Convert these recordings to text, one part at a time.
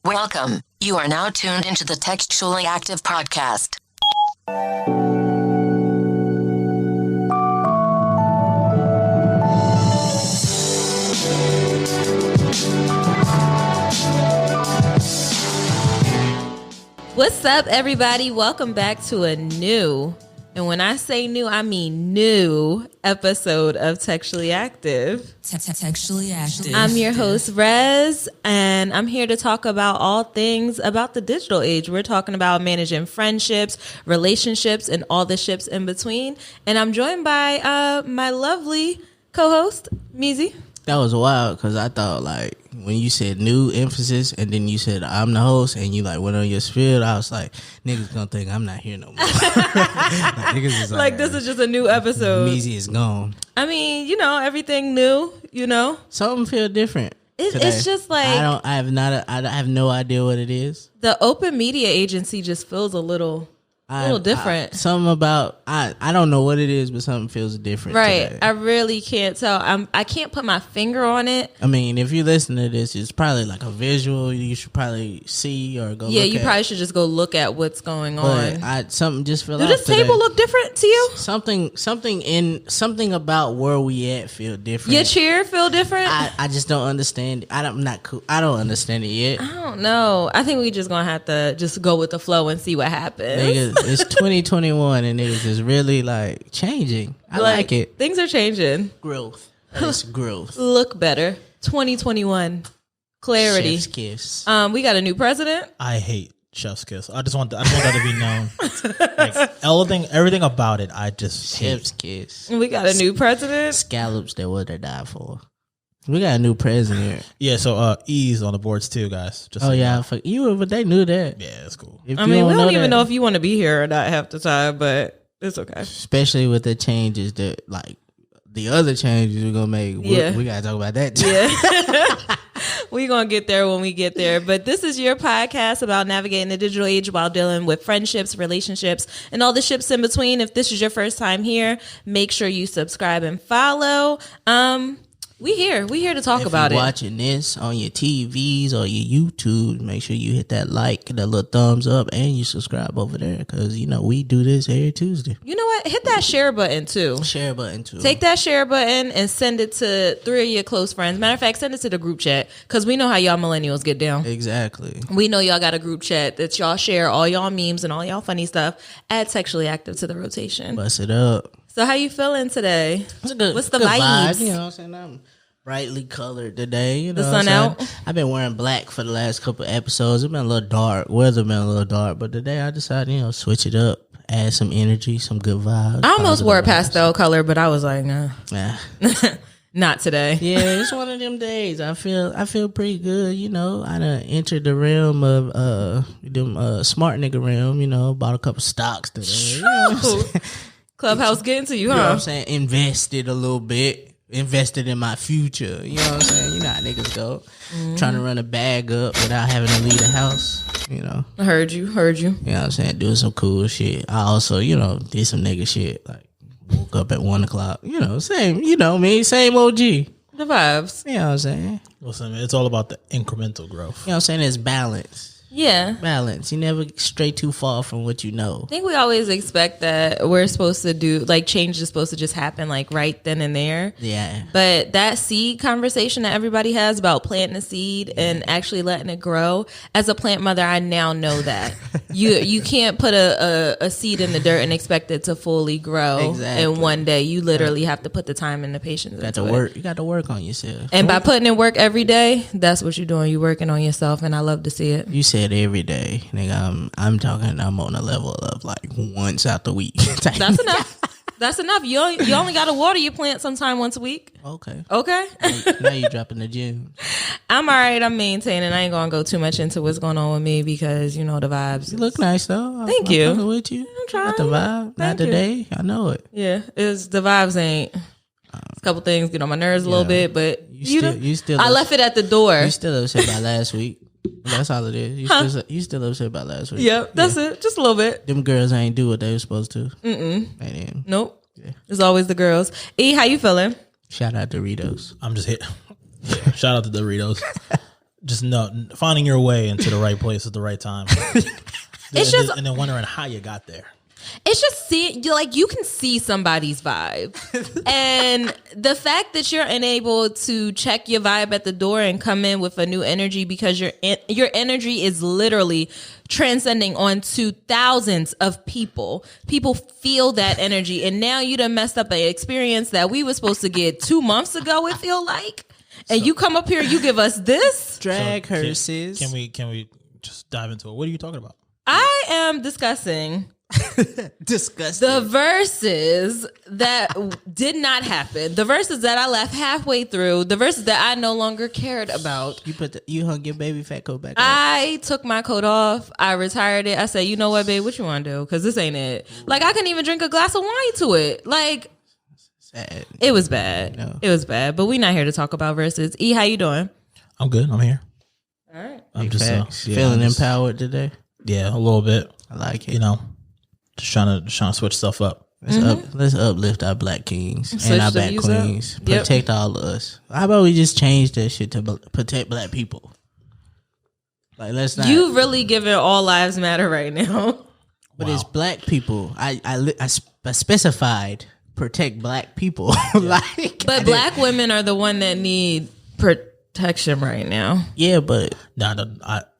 Welcome. You are now tuned into the Textually Active podcast. What's up, everybody? Welcome back to a new, and when I say new, I mean new episode of Textually Active. Textually Active. I'm your host, Rez, and I'm here to talk about all things about the digital age. We're talking about managing friendships, relationships, and all the ships in between. And I'm joined by my lovely co-host, Meezy. That was wild because I thought, like, when you said new emphasis and then you said I'm the host and you, like, went on your spiel, I was like, niggas gonna think I'm not here no more. Niggas is like, this is just a new episode. Meezy is gone. I mean, you know, everything new, you know. Something feel different. It's just like I have no idea what it is. The open media agency just feels a little different. Something about I don't know what it is, but something feels different. Right. Today. I really can't tell. I can't put my finger on it. I mean, if you listen to this, it's probably like a visual you should probably see or go. Yeah, look you at. probably should just go look at what's going But on. something just fell Does off this today. table look different to you? Something about where we at feel different. Your chair feel different? I just don't understand. I'm not cool. I don't understand it yet. I don't know. I think we just gonna have to just go with the flow and see what happens. Niggas, it's 2021 and niggas is really like changing. I like it. Things are changing. Growth. It's growth. Look better. 2021. Clarity. Chef's kiss. We got a new president. I hate Chef's Kiss. I just want that to be known. Like everything about it, I just Chef's hate. kiss. We got a new president. Scallops that would have died for. We got a new president. Yeah, so E's on the boards too, guys. Just so you know. But they knew that. Yeah, it's cool. If I you mean, we don't even that- know if you want to be here or not half the time, but it's okay. especially with the changes that, like, the other changes we're gonna make. Yeah. We gotta talk about that too. Yeah. We're going to get there when we get there. But this is your podcast about navigating the digital age while dealing with friendships, relationships, and all the ships in between. If this is your first time here, make sure you subscribe and follow. We here to talk about If you're it. watching this on your TVs or your YouTube, make sure you hit that like, that little thumbs up, and you subscribe over there because, you know, we do this every Tuesday. You know what? Hit that share button too. Share button too. Take that share button and send it to 3 of your close friends. Matter of fact, send it to the group chat because we know how y'all millennials get down. Exactly. We know y'all got a group chat that y'all share all y'all memes and all y'all funny stuff. Add Textually Active to the rotation. Bust it up. So how you feeling today? It's a good, What's the good vibes? vibe, you know what I'm saying? I'm brightly colored today. You know The what sun I'm saying? out? I've been wearing black for the last couple of episodes. It's been a little dark. Weather been a little dark. But today I decided, you know, switch it up. Add some energy, some good vibes. I almost wore a positive vibes. pastel color, but I was like, nah, Yeah. not today. Yeah, it's one of them days. I feel pretty good, you know. I done entered the realm of them smart nigga realm, you know, bought a couple stocks today. You know what I'm saying? Clubhouse getting to you, You know what huh? I'm saying? Invested a little bit. Invested in my future. You know what I'm saying? You know how niggas go. Trying to run a bag up without having to leave the house. You know. I heard you. You know what I'm saying? Doing some cool shit. I also, you know, did some nigga shit. Like, woke up at 1 o'clock. You know, same, you know me, same OG. You The vibes. know what I'm saying? Listen, it's all about the incremental growth. You know what I'm saying? It's balance. Yeah. Balance. You never stray too far from what you know. I think we always expect that we're supposed to do, like, change is supposed to just happen, like, right then and there. Yeah. But that seed conversation that everybody has about planting a seed and actually letting it grow, as a plant mother, I now know that. You can't put a seed in the dirt and expect it to fully grow in one day. You literally have to put the time and the patience You got into to it. work. You got to work on yourself. And by putting in work every day, that's what you're doing. You're working on yourself, and I love to see it. You said every day, nigga. I'm talking. I'm on a level of like once out the week. That's enough. That's enough. You only got to water your plant sometime once a week. Okay. Okay. Now you dropping the gym. I'm all right. I'm maintaining. I ain't going to go too much into what's going on with me because, you know, the vibes. You look nice though. Thank I'm you. fucking with you. I'm trying. Not the vibe. Not Thank you. today. I know it. Yeah. It's the vibes ain't. A couple things get on my nerves a little bit, but You still. I left it at the door. You still upset by last week. That's all it is. You still upset about last week. Yep, that's it. Just a little bit. Them girls ain't do what they were supposed to. They didn't. Nope. It's always the girls. E, how you feeling? Shout out Doritos. I'm just here. Yeah, shout out to Doritos. just finding your way into the right place at the right time. And then wondering how you got there. It's just you can see somebody's vibe. And the fact that you're unable to check your vibe at the door and come in with a new energy because your energy is literally transcending onto thousands of people. People feel that energy. And now you done messed up an experience that we were supposed to get 2 months ago, it feel like. And you come up here, you give us this? Drag her, sis. Can we just dive into it? What are you talking about? I am discussing disgusting. the verses that did not happen. The verses that I left halfway through. The verses that I no longer cared about. You hung your baby fat coat back up. I took my coat off. I retired it. I said, you know what, babe? What you want to do? Because this ain't it. Like, I couldn't even drink a glass of wine to it. Like, sad. It was bad. No. It was bad. But we not here to talk about verses. E, how you doing? I'm good. I'm here. All right. I'm just feeling empowered today. Yeah, a little bit. I like it. You know, just trying to switch stuff up. Let's uplift our black kings Switch and our the black views queens. up. Yep. Protect all of us. How about we just change that shit to protect black people? Like, let's not. You really giving all lives matter right now. But Wow. it's black people. I specified protect black people. Like, But black women are the one that need protection right now. yeah, but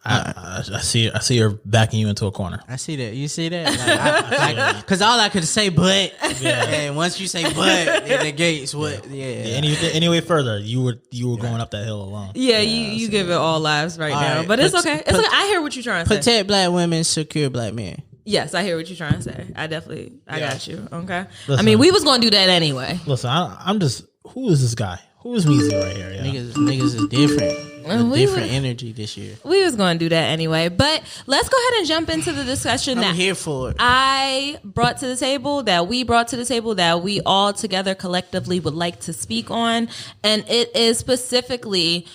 I see her backing you into a corner. I see that. You see that? Because all I could say, but, and once you say but, it negates what. Yeah. Anyway, further, you were going up that hill alone. Yeah, you give it all lives right now. right, But it's okay. It's okay. I hear what you're trying to say. Protect black women, secure black men. Yes, I hear what you're trying to say. I got you. Okay. Listen, I mean, we was going to do that anyway. Listen, I'm just. Who is this guy? Who is Meezy right here? Yeah. Niggas is different. Different energy this year. We was going to do that anyway. But let's go ahead and jump into the discussion I'm that here for it. I brought to the table, that we brought to the table, that we all together collectively would like to speak on. And it is specifically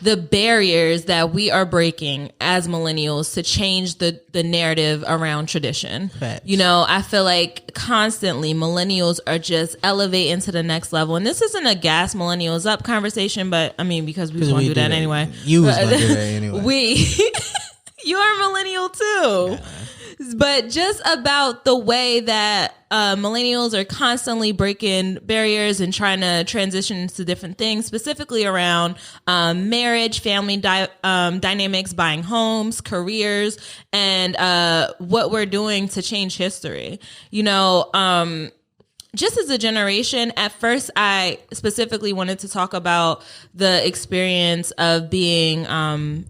the barriers that we are breaking as millennials to change the narrative around tradition. Facts. You know, I feel like constantly millennials are just elevating to the next level. And this isn't a gas millennials up conversation, but I mean, because we was going to do that anyway. You was going to do that anyway. You're a millennial too. Yeah. But just about the way that millennials are constantly breaking barriers and trying to transition into different things, specifically around marriage, family dynamics, buying homes, careers, and what we're doing to change history. You know, just as a generation, at first, I specifically wanted to talk about the experience of being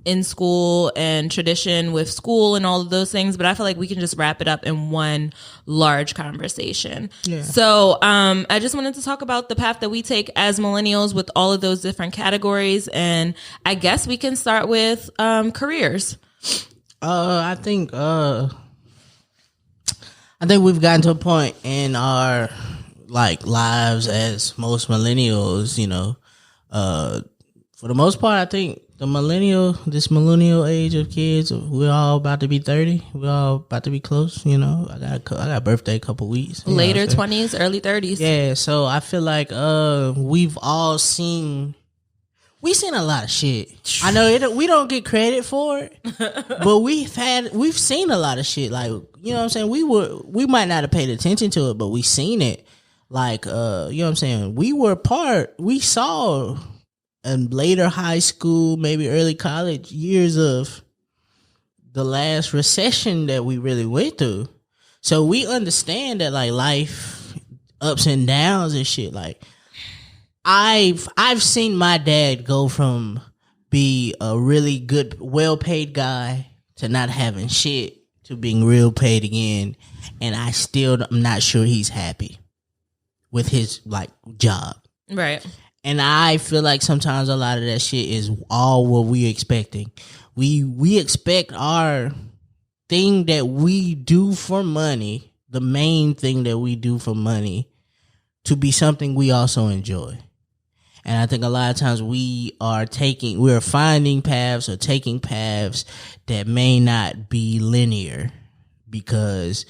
in school and tradition with school and all of those things. But I feel like we can just wrap it up in one large conversation. Yeah. So I just wanted to talk about the path that we take as millennials with all of those different categories. And I guess we can start with careers. I think we've gotten to a point in our lives as most millennials, you know, for the most part, I think this millennial age of kids, we're all about to be 30. We're all about to be close, you know. I got a birthday a couple weeks. Later 20s, early 30s. Yeah, so I feel like we've seen a lot of shit. I know we don't get credit for it, but we've seen a lot of shit. Like, you know what I'm saying? We might not have paid attention to it, but we seen it. Like, you know what I'm saying? We saw in later high school, maybe early college years of the last recession that we really went through. So we understand that, like, life ups and downs and shit. Like, I've seen my dad go from be a really good, well-paid guy to not having shit to being real paid again, and I'm not sure he's happy with his job. Right. And I feel like sometimes a lot of that shit is all what we're expecting. We expect our thing that we do for money, the main thing that we do for money, to be something we also enjoy. And I think a lot of times we're finding paths or taking paths that may not be linear, because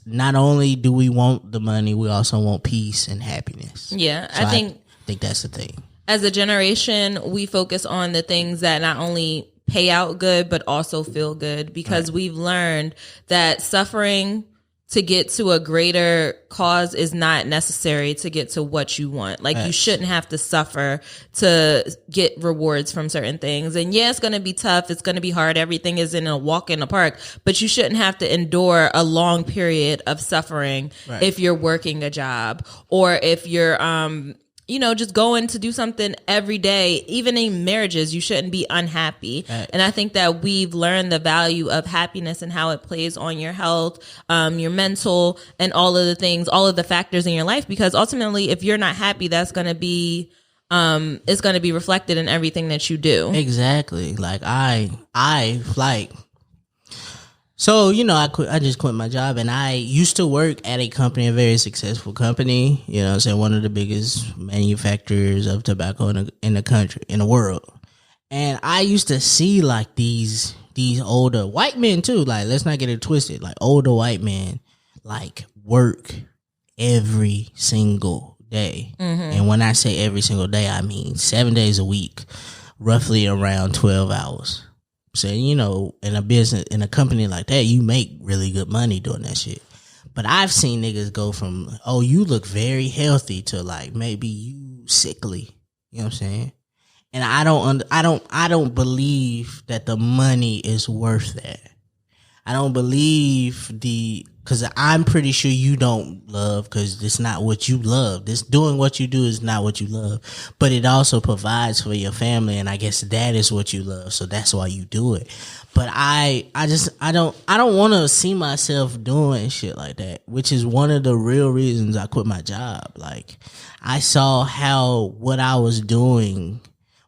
not only do we want the money, we also want peace and happiness. Yeah, So I think that's the thing. As a generation, we focus on the things that not only pay out good, but also feel good, because we've learned that suffering to get to a greater cause is not necessary to get to what you want. Like, you shouldn't have to suffer to get rewards from certain things. And yeah, it's going to be tough. It's going to be hard. Everything isn't a walk in the park, but you shouldn't have to endure a long period of suffering if you're working a job, or if you're, just going to do something every day. Even in marriages, you shouldn't be unhappy. And I think that we've learned the value of happiness and how it plays on your health, your mental, and all of the things, all of the factors in your life. Because ultimately, if you're not happy, that's going to be, it's going to be reflected in everything that you do. Exactly. Like so, I just quit my job, and I used to work at a company, a very successful company, one of the biggest manufacturers of tobacco in the country, in the world. And I used to see like these older white men too, like, let's not get it twisted, like older white men, like, work every single day. And when I say every single day, I mean 7 days a week, roughly around 12 hours. So, in a business, in a company like that, you make really good money doing that shit. But I've seen niggas go from, oh, you look very healthy, to like, maybe you sickly. You know what I'm saying? And I don't believe that the money is worth that. I don't believe because I'm pretty sure you don't love, because it's not what you love. This doing what you do is not what you love, but it also provides for your family, and I guess that is what you love, so that's why you do it. But I don't want to see myself doing shit like that, which is one of the real reasons I quit my job. Like, I saw how what I was doing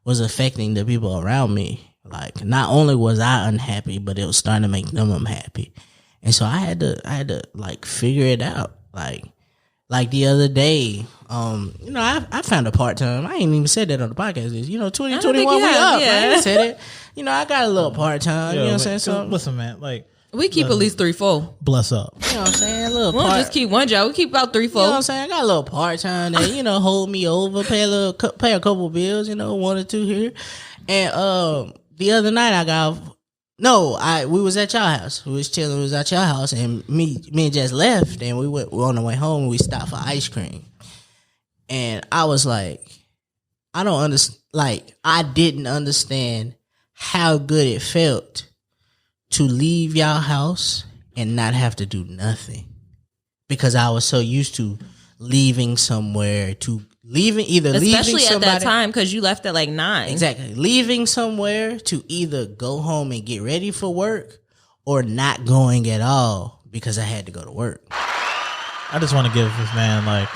was affecting the people around me. Like, not only was I unhappy, but it was starting to make them unhappy. And so I had to like figure it out. Like the other day, I found a part-time. I ain't even said that on the podcast. 2021 we up. Yeah. I ain't said it. I got a little part-time. You know what I'm saying? So listen, man, like, we keep at least 3-4. Bless up. You know what I'm saying? We don't just keep one job. We keep about 3-4. You know what I'm saying? I got a little part-time that, hold me over, pay a couple bills, 1 or 2 here. And the other night we was at y'all house. We was chilling. We was at y'all house, and me and Jess left, and we were on the way home. And we stopped for ice cream, and I was like, I don't understand. Like, I didn't understand how good it felt to leave y'all house and not have to do nothing, because I was so used to leaving somewhere especially at that time, because you left at like 9. Exactly. Leaving somewhere to either go home and get ready for work, or not going at all because I had to go to work. I just want to give this man, like,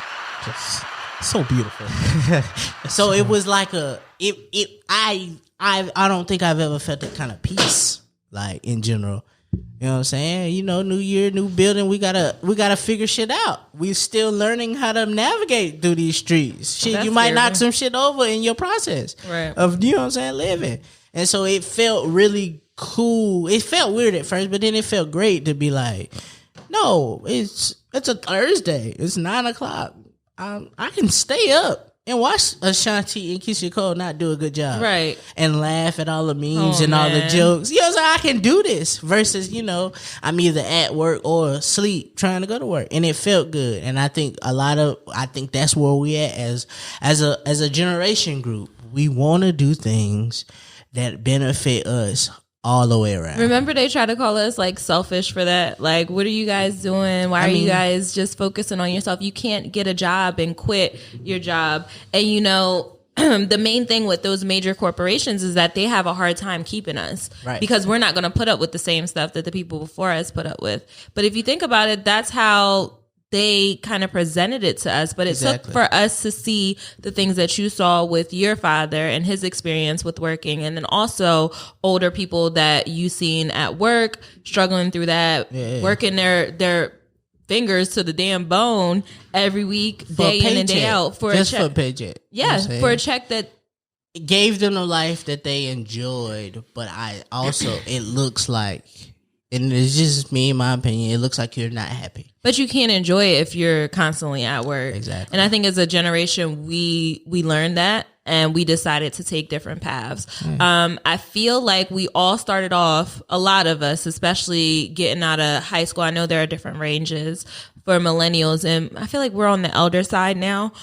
just so beautiful. So it was like I don't think I've ever felt that kind of peace, like, in general. You know what I'm saying? New year, new building. We gotta figure shit out. We still learning how to navigate through these streets. Shit, you might knock some shit over in your process of, you know what I'm saying, living. And so it felt really cool. It felt weird at first, but then it felt great to be like, no, it's a Thursday. It's 9:00. I can stay up and watch Ashanti and Keisha Cole not do a good job. Right. And laugh at all the memes and all the jokes. You know what I'm saying? I can do this versus, I'm either at work or asleep trying to go to work. And it felt good. And I think that's where we at as a generation group. We want to do things that benefit us all the way around. Remember, they try to call us like selfish for that. Like, what are you guys doing? Why are you guys just focusing on yourself? You can't get a job and quit your job. And the main thing with those major corporations is that they have a hard time keeping us, right? Because we're not going to put up with the same stuff that the people before us put up with. But if you think about it, that's how they kind of presented it to us. But it took for us to see the things that you saw with your father and his experience with working, and then also older people that you seen at work struggling through that, working their fingers to the damn bone every week, day in and day out, for just a check. For a paycheck. Yeah, you know, for a check that gave them a life that they enjoyed. But it looks like And it's just me, in my opinion. It looks like you're not happy. But you can't enjoy it if you're constantly at work. Exactly. And I think as a generation, we learned that and we decided to take different paths. I feel like we all started off, a lot of us, especially getting out of high school. I know there are different ranges for millennials, and I feel like we're on the elder side now.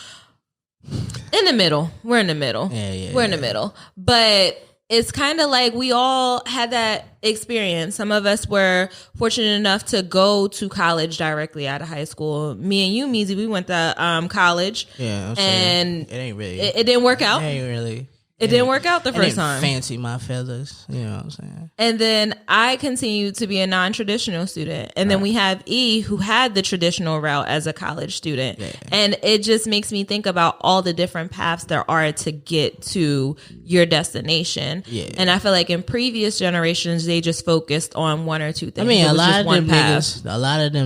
In the middle. We're in the middle. We're in the middle. But it's kind of like we all had that experience. Some of us were fortunate enough to go to college directly out of high school. Me and you, Meezy, we went to college. Yeah, I'm and it ain't really. It didn't work out. It ain't really. It didn't work out the I first didn't time. fancy my feathers. You know what I'm saying? And then I continued to be a non-traditional student. And then we have E, who had the traditional route as a college student. Yeah. And it just makes me think about all the different paths there are to get to your destination. Yeah. And I feel like in previous generations, they just focused on one or two things. I mean, a lot of them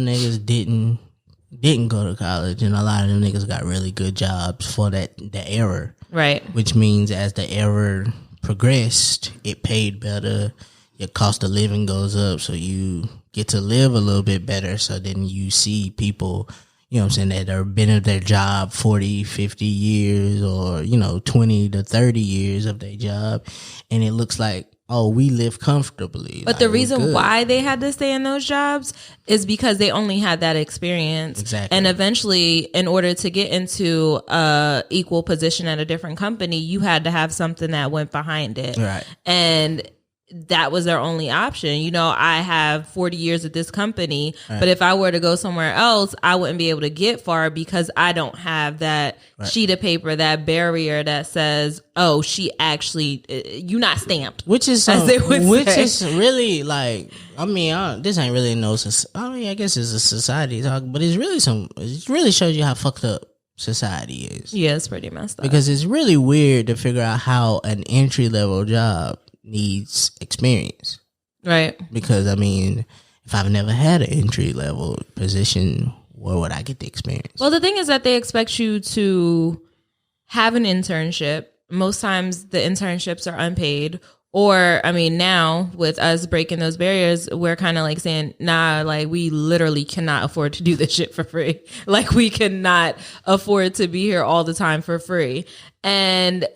niggas didn't go to college, and a lot of them niggas got really good jobs for the era. Right. Which means as the era progressed, it paid better. Your cost of living goes up, so you get to live a little bit better. So then you see people, you know what I'm saying, that have been at their job 40, 50 years or, 20 to 30 years of their job. And it looks like, oh, we live comfortably. But the reason why they had to stay in those jobs is because they only had that experience. Exactly. And eventually, in order to get into a equal position at a different company, you had to have something that went behind it. Right. And that was their only option. I have 40 years at this company, but if I were to go somewhere else, I wouldn't be able to get far because I don't have that sheet of paper, that barrier that says, oh, she actually, you're not stamped. Which is really like, this ain't really I guess it's a society talk, but it really shows you how fucked up society is. Yeah, it's pretty messed up. Because it's really weird to figure out how an entry level job needs experience. Right. Because if I've never had an entry level position, where would I get the experience? Well, the thing is that they expect you to have an internship. Most times the internships are unpaid. Or, now with us breaking those barriers, we're kind of like saying, nah, like we literally cannot afford to do this shit for free. Like we cannot afford to be here all the time for free. And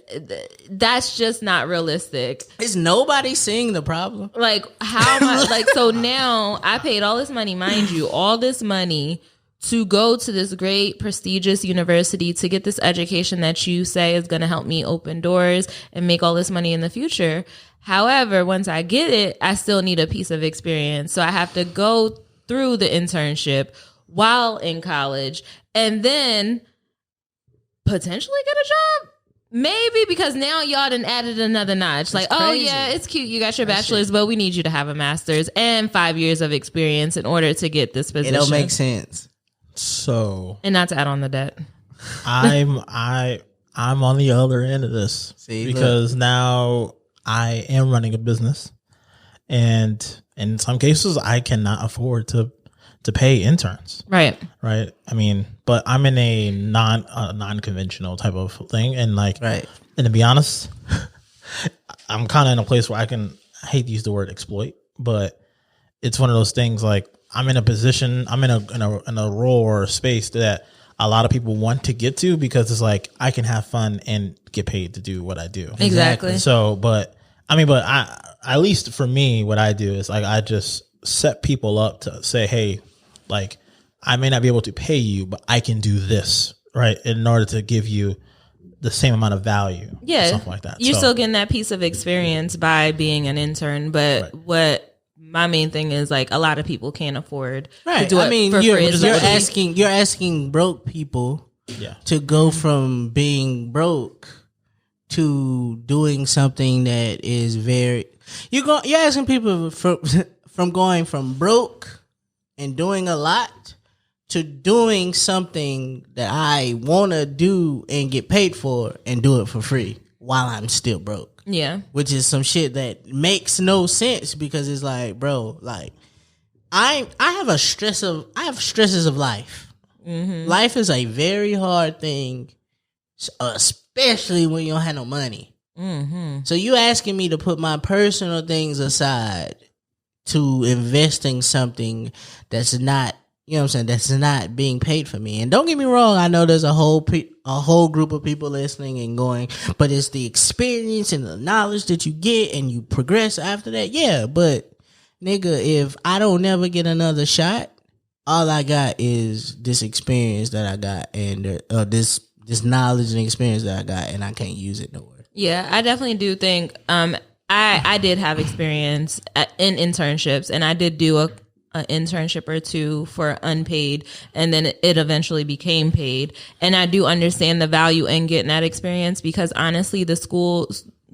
that's just not realistic. Is nobody seeing the problem? Like how am I, so now I paid all this money, mind you, all this money to go to this great prestigious university to get this education that you say is going to help me open doors and make all this money in the future. However, once I get it, I still need a piece of experience. So I have to go through the internship while in college and then potentially get a job. Maybe because now y'all done added another notch. That's like, crazy. oh yeah, it's cute. You got your bachelor's, but we need you to have a master's and 5 years of experience in order to get this position. It don't make sense. So, and not to add on the debt. I'm on the other end of this because now I am running a business, and in some cases I cannot afford to pay interns. Right. But I'm in a non-conventional type of thing, and and to be honest, I'm kind of in a place where I hate to use the word exploit, but it's one of those things like I'm in a position, I'm in a role or a space that a lot of people want to get to because it's like I can have fun and get paid to do what I do. Exactly. So, but at least for me, what I do is I just set people up to say, hey, I may not be able to pay you, but I can do this, right? In order to give you the same amount of value. Yeah. Something like that. You're still getting that piece of experience by being an intern, but what my main thing is a lot of people can't afford to do it for free. You're asking broke people to go from being broke to doing something that is you're asking people from going from broke and doing a lot to doing something that I want to do and get paid for and do it for free while I'm still broke. Yeah. Which is some shit that makes no sense because it's like, bro, I have stresses of life. Mm-hmm. Life is a very hard thing, especially when you don't have no money. Mm-hmm. So you asking me to put my personal things aside to investing something that's not, you know what I'm saying, that's not being paid for me. And don't get me wrong, I know there's a whole group of people listening and going, but it's the experience and the knowledge that you get and you progress after that. Yeah, but nigga, if I don't never get another shot, all I got is this experience that I got and this knowledge and experience that I got, and I can't use it nowhere. Yeah, I definitely do think I did have experience in internships, and I did do an internship or two for unpaid, and then it eventually became paid. And I do understand the value in getting that experience, because honestly,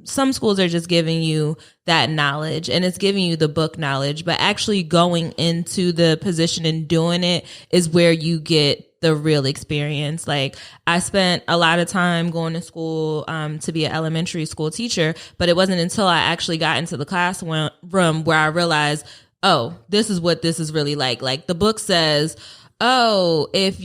some schools are just giving you that knowledge and it's giving you the book knowledge, but actually going into the position and doing it is where you get the real experience. Like, I spent a lot of time going to school to be an elementary school teacher, but it wasn't until I actually got into the classroom where I realized, oh, this is what this is really like. Like, the book says, oh, if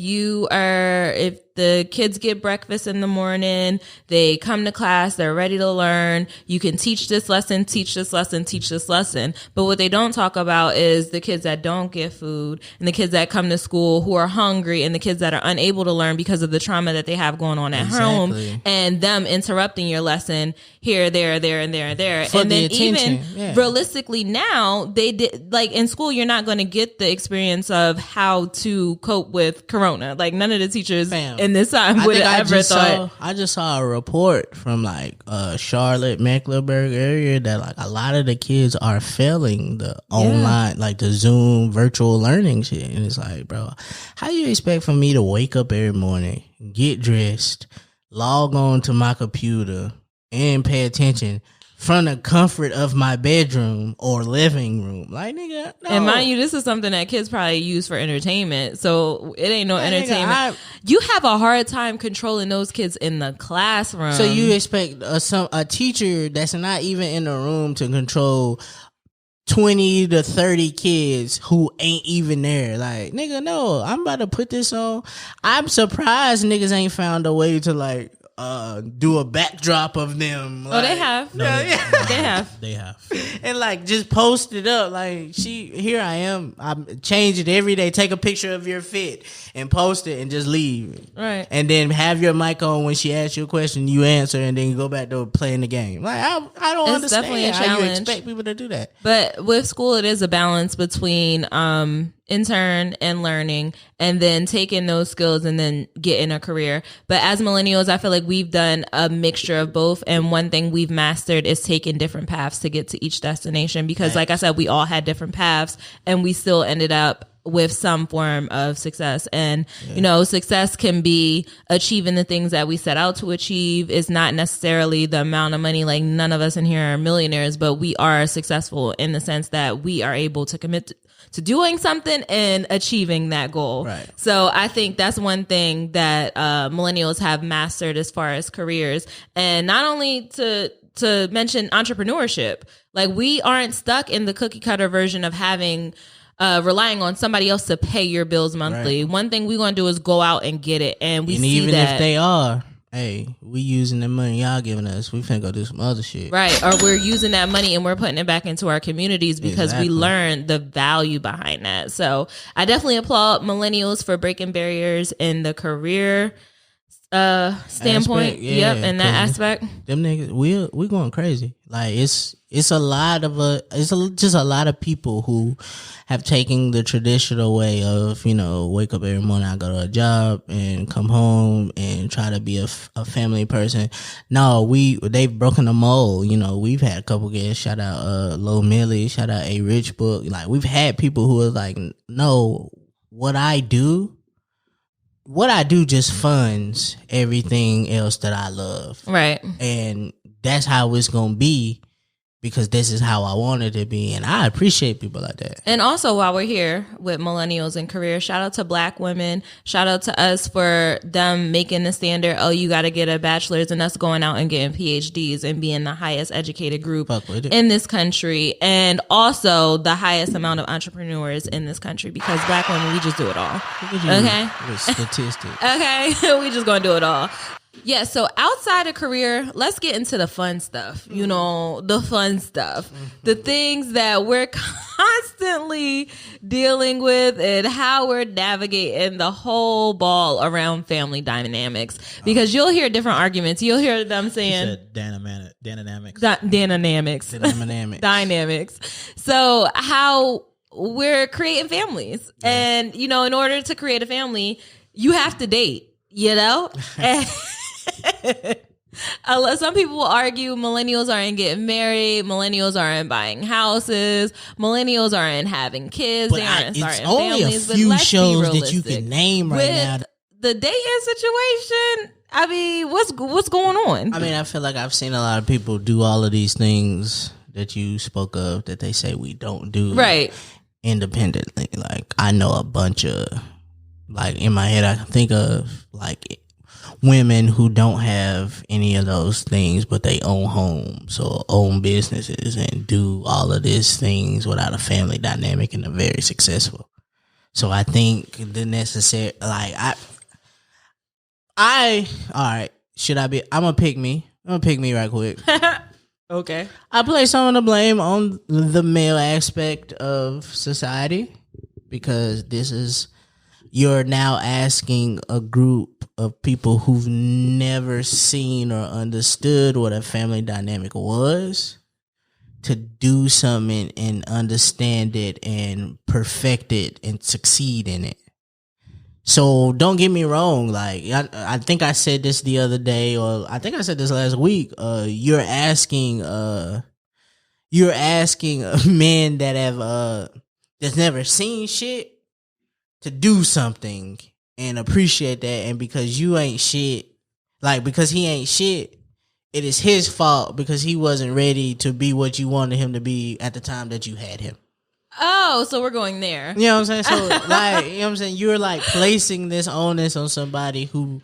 the kids get breakfast in the morning, they come to class, they're ready to learn, you can teach this lesson, teach this lesson, teach this lesson. But what they don't talk about is the kids that don't get food, and the kids that come to school who are hungry, and the kids that are unable to learn because of the trauma that they have going on at home, and them interrupting your lesson here, there, and there, and there. For and then realistically now, they did, like, in school, you're not going to get the experience of how to cope with Corona. Like, none of the teachers in this time would have ever thought. I just saw a report from like Charlotte, Mecklenburg area that like a lot of the kids are failing the online, like the Zoom virtual learning shit. And it's like, bro, how you expect for me to wake up every morning, get dressed, log on to my computer, and pay attention from the comfort of my bedroom or living room? Like, nigga, no. And mind you, this is something that kids probably use for entertainment, so it ain't no entertainment. Nigga, you have a hard time controlling those kids in the classroom. So you expect a teacher that's not even in the room to control 20 to 30 kids who ain't even there? Like, nigga, no, I'm about to put this on. I'm surprised niggas ain't found a way to like do a backdrop of them. Like, they have. No, they have. And like just post it up. Like, here I am. I'm change it every day. Take a picture of your fit and post it and just leave. Right. And then have your mic on when she asks you a question, you answer, and then you go back to playing the game. Like, I don't it's understand definitely a how challenge. you expect people to do that. But with school, it is a balance between intern and learning, and then taking those skills and then getting a career. But as millennials, I feel like we've done a mixture of both, and one thing we've mastered is taking different paths to get to each destination, because like I said, we all had different paths and we still ended up with some form of success. And you know, success can be achieving the things that we set out to achieve. It's not necessarily the amount of money. Like, none of us in here are millionaires, but we are successful in the sense that we are able to commit to doing something and achieving that goal. Right. So I think that's one thing that millennials have mastered as far as careers. And not only to mention entrepreneurship, like, we aren't stuck in the cookie cutter version of having relying on somebody else to pay your bills monthly. Right. One thing we're going to do is go out and get it. And we see even that. If they are, hey, we using the money y'all giving us, we finna go do some other shit. Right. Or we're using that money and we're putting it back into our communities because we learned the value behind that. So I definitely applaud millennials for breaking barriers in the career standpoint. In that aspect. Them niggas, we going crazy. Like, it's a lot of just a lot of people who have taken the traditional way of, you know, wake up every morning, I go to a job and come home and try to be a family person. No, they've broken the mold. You know, we've had a couple guests, shout out Low Millie, shout out A Rich Book. Like, we've had people who are like, no, what I do just funds everything else that I love. Right. And that's how it's going to be, because this is how I want it to be. And I appreciate people like that. And also, while we're here with millennials and career, shout out to Black women. Shout out to us for them making the standard, oh, you got to get a bachelor's, and us going out and getting PhDs and being the highest educated group in this country. And also the highest amount of entrepreneurs in this country, because Black women, we just do it all. Okay? Statistics. Okay? We just going to do it all. Yeah, so outside of career, let's get into the fun stuff. You know, the fun stuff. The things that we're constantly dealing with and how we're navigating the whole ball around family dynamics. Because you'll hear different arguments. You'll hear them saying dynamics. Dynamics. So how we're creating families. Yeah. And, you know, in order to create a family, you have to date, you know? Some people will argue millennials aren't getting married, millennials aren't buying houses, millennials aren't having kids, but they aren't starting only families. A few shows that you can name right now. The dating situation, I mean, what's going on? I mean, I feel like I've seen a lot of people do all of these things that you spoke of that they say we don't do independently. Like, I know a bunch of, like, in my head, I can think of, like, women who don't have any of those things, but they own homes or own businesses and do all of these things without a family dynamic, and are very successful. So I think the necessary, like, all right, I'm gonna pick me right quick. Okay. I place some of the blame on the male aspect of society, because you're now asking a group of people who've never seen or understood what a family dynamic was to do something and understand it and perfect it and succeed in it. So don't get me wrong. Like, I think I said this the other day, or I think I said this last week. You're asking men that have that's never seen shit to do something and appreciate that, and because you ain't shit, like, because he ain't shit, it is his fault because he wasn't ready to be what you wanted him to be at the time that you had him. Oh, so we're going there. You know what I'm saying? So, like, you know what I'm saying? You're, like, placing this onus on somebody who,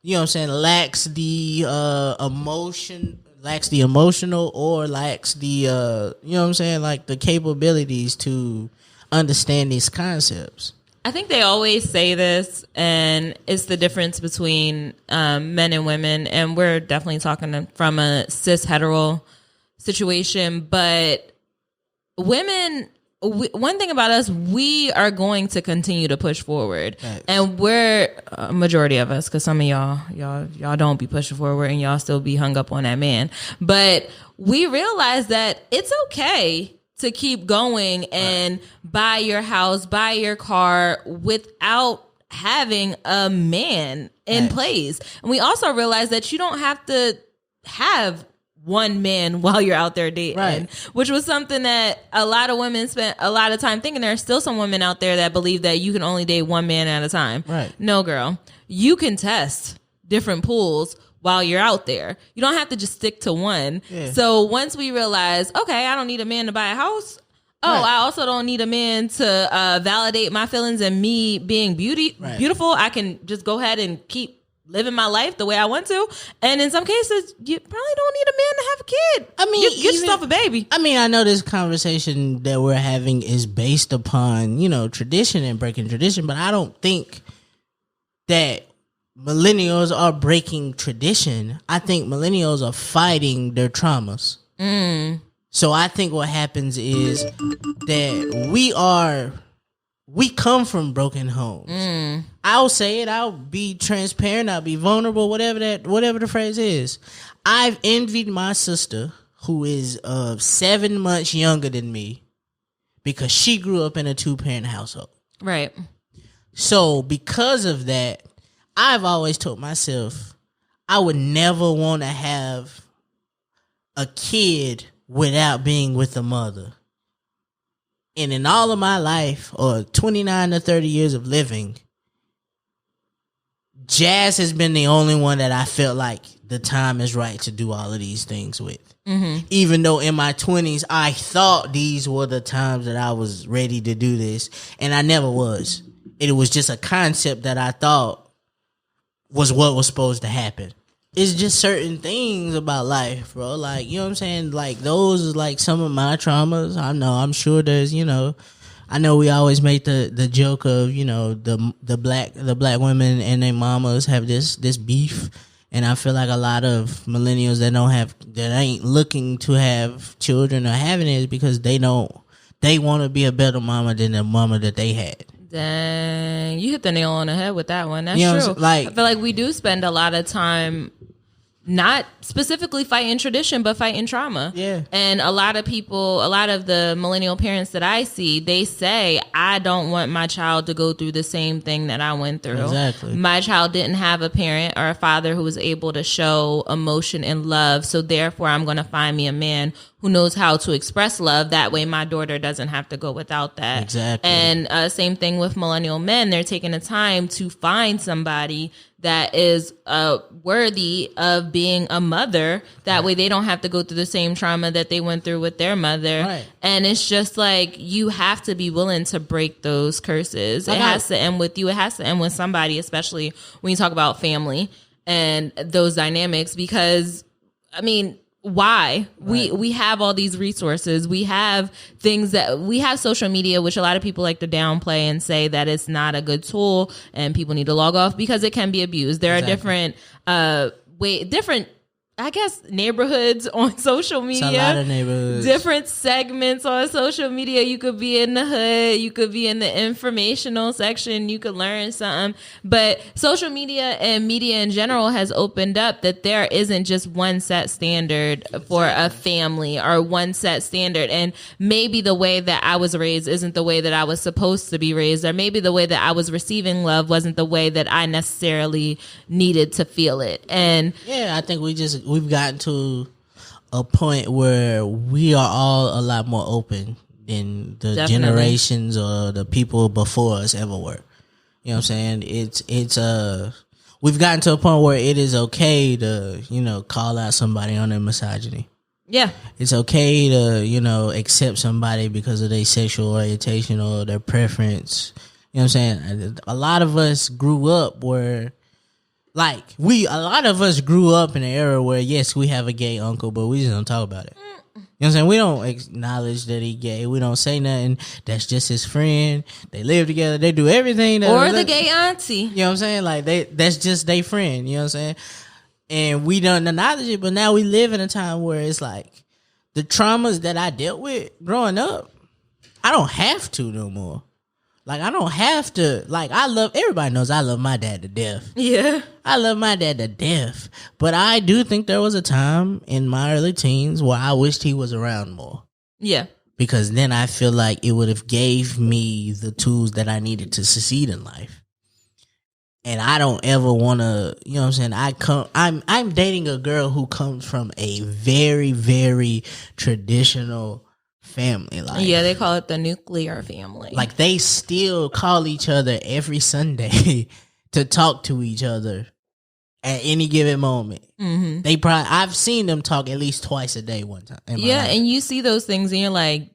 you know what I'm saying, lacks the emotional, or lacks the, you know what I'm saying, like, the capabilities to understand these concepts. I think they always say this, and it's the difference between men and women, and we're definitely talking from a cis hetero situation, but women, one thing about us, we are going to continue to push forward. Nice. And we're a majority of us, because some of y'all don't be pushing forward and y'all still be hung up on that man, but we realize that it's okay to keep going and buy your house, buy your car without having a man in place. And we also realize that you don't have to have one man while you're out there dating, which was something that a lot of women spent a lot of time thinking. There are still some women out there that believe that you can only date one man at a time. Right. No, girl, you can test different pools while you're out there. You don't have to just stick to one. Yeah. So once we realize, okay, I don't need a man to buy a house. I also don't need a man to validate my feelings and me being beautiful. I can just go ahead and keep living my life the way I want to. And in some cases, you probably don't need a man to have a kid. I mean, get yourself a baby. I mean, I know this conversation that we're having is based upon, you know, tradition and breaking tradition, but I don't think that millennials are breaking tradition. I think millennials are fighting their traumas. So I think what happens is that we come from broken homes. I'll say it. I'll be transparent. I'll be vulnerable. Whatever the phrase is. I've envied my sister, who is 7 months younger than me, because she grew up in a 2-parent household. Right. So because of that, I've always told myself I would never want to have a kid without being with a mother. And in all of my life, or 29 to 30 years of living, Jazz has been the only one that I felt like the time is right to do all of these things with. Even though in my 20s, I thought these were the times that I was ready to do this, and I never was. It was just a concept that I thought was what was supposed to happen. It's just certain things about life, bro. Like, you know what I'm saying? Like, those is like some of my traumas. I'm sure there's, you know, I know we always make the joke of, you know, the black women and their mamas have this beef. And I feel like a lot of millennials that ain't looking to have children or having it is because they they want to be a better mama than the mama that they had. Dang, you hit the nail on the head with that one. That's You know what true. I'm saying? Like- I feel like we do spend a lot of time not specifically fighting tradition, but fighting trauma. Yeah. And a lot of the millennial parents that I see, they say, I don't want my child to go through the same thing that I went through. Exactly. My child didn't have a parent or a father who was able to show emotion and love. So therefore, I'm going to find me a man who knows how to express love. That way my daughter doesn't have to go without that. Exactly. And same thing with millennial men. They're taking the time to find somebody that is worthy of being a mother. That way they don't have to go through the same trauma that they went through with their mother. Right. And it's just like, you have to be willing to break those curses. It has to end with you. It has to end with somebody, especially when you talk about family and those dynamics, because, I mean, why? Right. We have all these resources. We have things that we have social media, which a lot of people like to downplay and say that it's not a good tool and people need to log off because it can be abused. There are different different, I guess, neighborhoods on social media. It's a lot of neighborhoods. Different segments on social media. You could be in the hood. You could be in the informational section. You could learn something. But social media and media in general has opened up that there isn't just one set standard for a family or one set standard. And maybe the way that I was raised isn't the way that I was supposed to be raised. Or maybe the way that I was receiving love wasn't the way that I necessarily needed to feel it. And yeah, I think we've gotten to a point where we are all a lot more open than the generations or the people before us ever were. You know what I'm saying? It's we've gotten to a point where it is okay to, you know, call out somebody on their misogyny. yeah. It's okay to, you know, accept somebody because of their sexual orientation or their preference. You know what I'm saying? A lot of us grew up where, like, a lot of us grew up in an era where, yes, we have a gay uncle, but we just don't talk about it. You know what I'm saying? We don't acknowledge that he gay. We don't say nothing. That's just his friend. They live together. They do everything. Or the gay auntie. You know what I'm saying? Like, that's just their friend. You know what I'm saying? And we don't acknowledge it, but now we live in a time where it's like the traumas that I dealt with growing up, I don't have to no more. Like, I don't have to, like, everybody knows I love my dad to death. Yeah. I love my dad to death. But I do think there was a time in my early teens where I wished he was around more. Yeah. Because then I feel like it would have gave me the tools that I needed to succeed in life. And I don't ever want to, you know what I'm saying? I'm dating a girl who comes from a very, very traditional family. Like, yeah, they call it the nuclear family. Like, they still call each other every Sunday to talk to each other at any given moment. Mm-hmm. I've seen them talk at least twice a day one time. Yeah, life. And you see those things and you're like,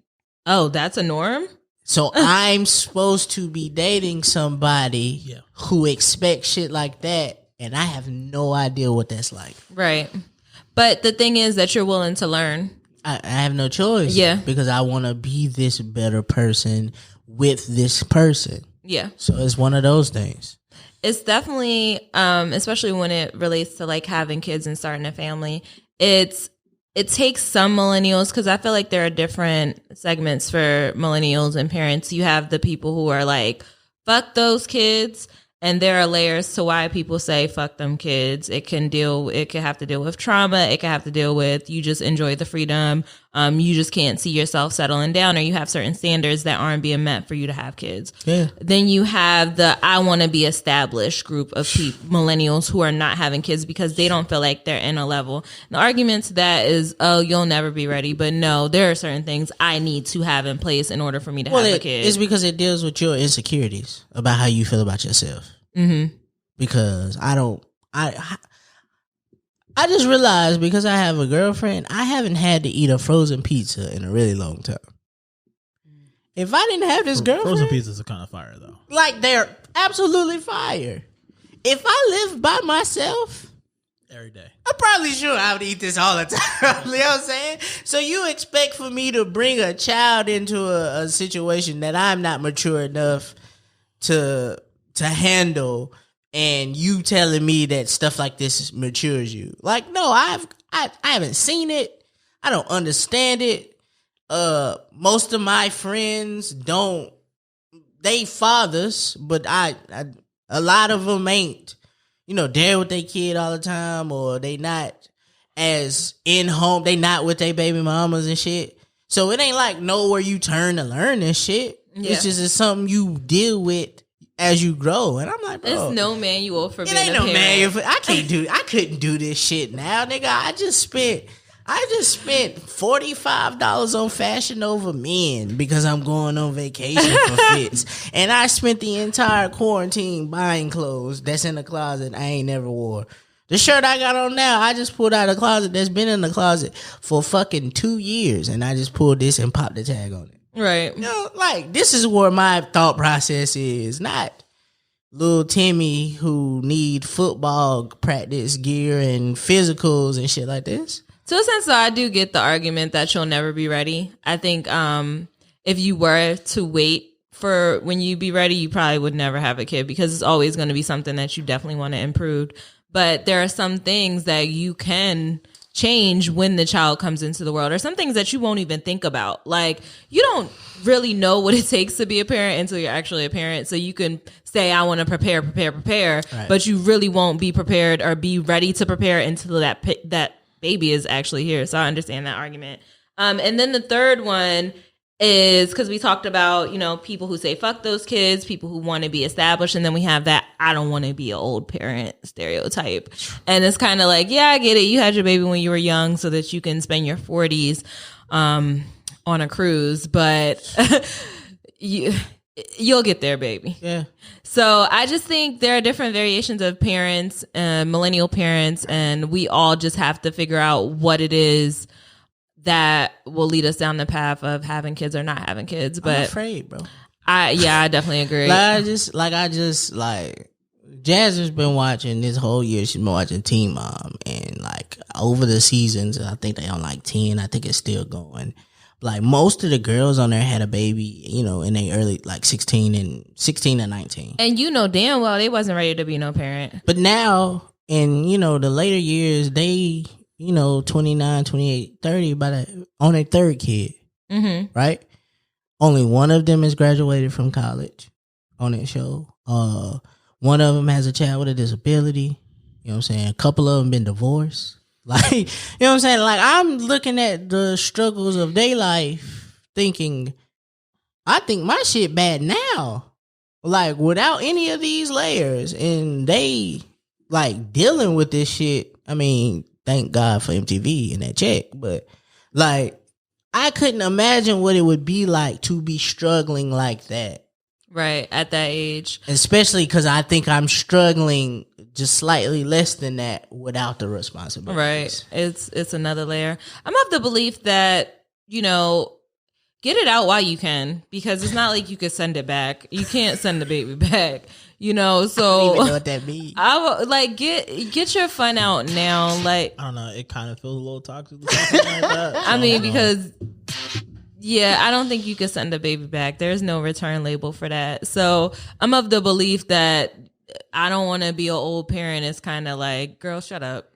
oh, that's a norm? So I'm supposed to be dating somebody who expects shit like that, and I have no idea what that's like. Right. But the thing is that you're willing to learn. I have no choice. Yeah. Because I want to be this better person with this person. Yeah. So it's one of those things. It's definitely, especially when it relates to like having kids and starting a family, it takes some millennials, because I feel like there are different segments for millennials and parents. You have the people who are like, fuck those kids. And there are layers to why people say fuck them kids. It can have to deal with trauma. It can have to deal with you just enjoy the freedom. You just can't see yourself settling down, or you have certain standards that aren't being met for you to have kids. Yeah. Then you have the I want to be established group of millennials who are not having kids because they don't feel like they're in a level. The argument to that is, oh, you'll never be ready. But no, there are certain things I need to have in place in order for me to have a kid. It's because it deals with your insecurities about how you feel about yourself. Mm-hmm. Because I just realized, because I have a girlfriend, I haven't had to eat a frozen pizza in a really long time. If I didn't have this girlfriend, frozen pizzas are kind of fire though. Like, they're absolutely fire. If I lived by myself every day, I'm probably sure I would eat this all the time. You know what I'm saying? So you expect for me to bring a child into a situation that I'm not mature enough to handle, and you telling me that stuff like this matures you? Like, no, I haven't seen it. I don't understand it. most of my friends they fathers, but a lot of them ain't, there with their kid all the time, or they not as in home. They not with their baby mamas and shit. So it ain't like nowhere you turn to learn this shit. Yeah. It's something you deal with as you grow. And I'm like, bro, there's no manual for being a parent. It ain't no manual. I couldn't do this shit now, nigga. I just spent $45 on Fashion Nova Men because I'm going on vacation for fits. And I spent the entire quarantine buying clothes that's in the closet I ain't never wore. The shirt I got on now, I just pulled out of the closet that's been in the closet for fucking 2 years. And I just pulled this and popped the tag on it. Right. Like, this is where my thought process is. Not little Timmy who need football practice gear and physicals and shit like this. To a sense, though, I do get the argument that you'll never be ready. I think if you were to wait for when you be ready, you probably would never have a kid because it's always going to be something that you definitely want to improve. But there are some things that you can change when the child comes into the world, or some things that you won't even think about. Like, you don't really know what it takes to be a parent until you're actually a parent. So you can say, I want to prepare, right, but you really won't be prepared or be ready to prepare until that baby is actually here. So I understand that argument. And then the third one is because we talked about, people who say fuck those kids, people who want to be established, and then we have that I don't want to be an old parent stereotype. And it's kind of like, yeah, I get it. You had your baby when you were young so that you can spend your 40s on a cruise, but you'll get there, baby. Yeah. So I just think there are different variations of parents, millennial parents, and we all just have to figure out what it is that will lead us down the path of having kids or not having kids. But I'm afraid, bro. I definitely agree. Jasmine's been watching this whole year. She's been watching Teen Mom, and like over the seasons, I think they on like 10. I think it's still going. Like most of the girls on there had a baby, in their early like 16 and 19. And damn well they wasn't ready to be no parent. But now in the later years, they 29, 28, 30 on their third kid. Mm-hmm. Right? Only one of them has graduated from college on that show. One of them has a child with a disability. You know what I'm saying? A couple of them been divorced. Like, you know what I'm saying? Like, I'm looking at the struggles of their life thinking, I think my shit bad now. Like, without any of these layers, and they, like, dealing with this shit. I mean, thank God for MTV and that check. But, like, I couldn't imagine what it would be like to be struggling like that. Right, at that age. Especially because I think I'm struggling just slightly less than that without the responsibilities. Right. It's another layer. I'm of the belief that, get it out while you can, because it's not like you could send it back. You can't send the baby back, so. I don't even know what that means. I like get your fun out now. Like, I don't know. It kind of feels a little toxic. Like that, so I mean, because... Yeah, I don't think you could send a baby back. There's no return label for that. So I'm of the belief that I don't want to be an old parent. It's kind of like, girl, shut up.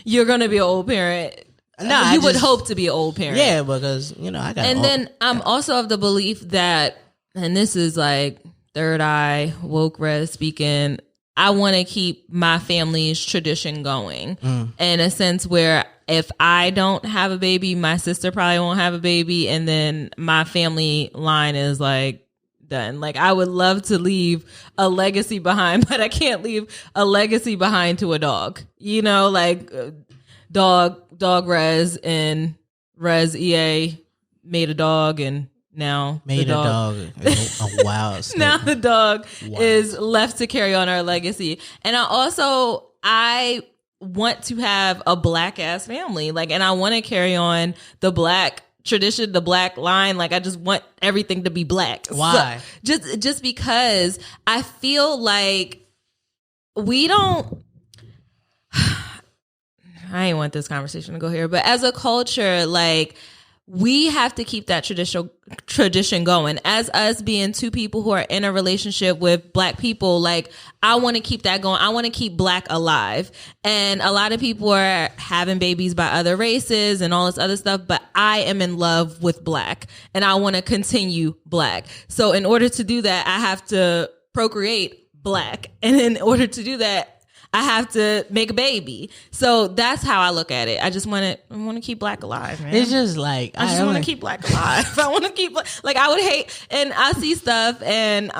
You're going to be an old parent. No, you would hope to be an old parent. Yeah, because, I got And then I'm also of the belief that, and this is like third eye, woke res speaking, I want to keep my family's tradition going in a sense where if I don't have a baby, my sister probably won't have a baby. And then my family line is like done. Like, I would love to leave a legacy behind, but I can't leave a legacy behind to a dog, like dog Rez and Rez EA made a dog and now made a dog. A wild now the dog is left to carry on our legacy. And I want to have a black ass family. Like, and I want to carry on the black tradition, the black line. Like, I just want everything to be black. Why? So, just because I feel like we don't, I ain't want this conversation to go here, but as a culture, like, we have to keep that tradition going. As us being two people who are in a relationship with Black people, like, I want to keep that going. I want to keep Black alive. And a lot of people are having babies by other races and all this other stuff, but I am in love with Black and I want to continue Black. So in order to do that, I have to procreate Black. And in order to do that, I have to make a baby. So that's how I look at it. I just want to keep Black alive, man. It's just like I just want to keep Black alive. I want to keep, like, I would hate, and I see stuff, and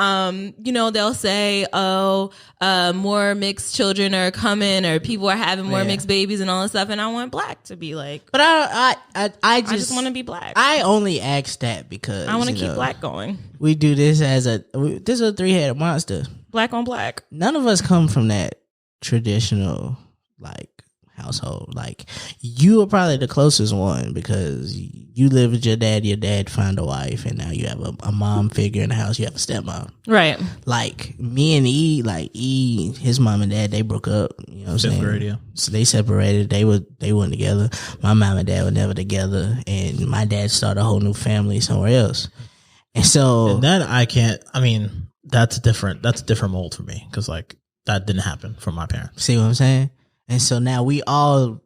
they'll say, more mixed children are coming, or people are having more mixed babies and all this stuff, and I want Black to be like. But I just want to be Black. I only ask that because I want to keep Black going. We do this this is a 3-headed monster. Black on Black. None of us come from that traditional like household. Like, you are probably the closest one because you live with your dad found a wife, and now you have a mom figure in the house. You have a stepmom, right? Like me and E, his mom and dad, they broke up, you know what I'm saying? Yeah. So they separated. They weren't together. My mom and dad were never together, and my dad started a whole new family somewhere else. And so and then that's a different mold for me, because like that didn't happen for my parents. See what I'm saying? And so now we all,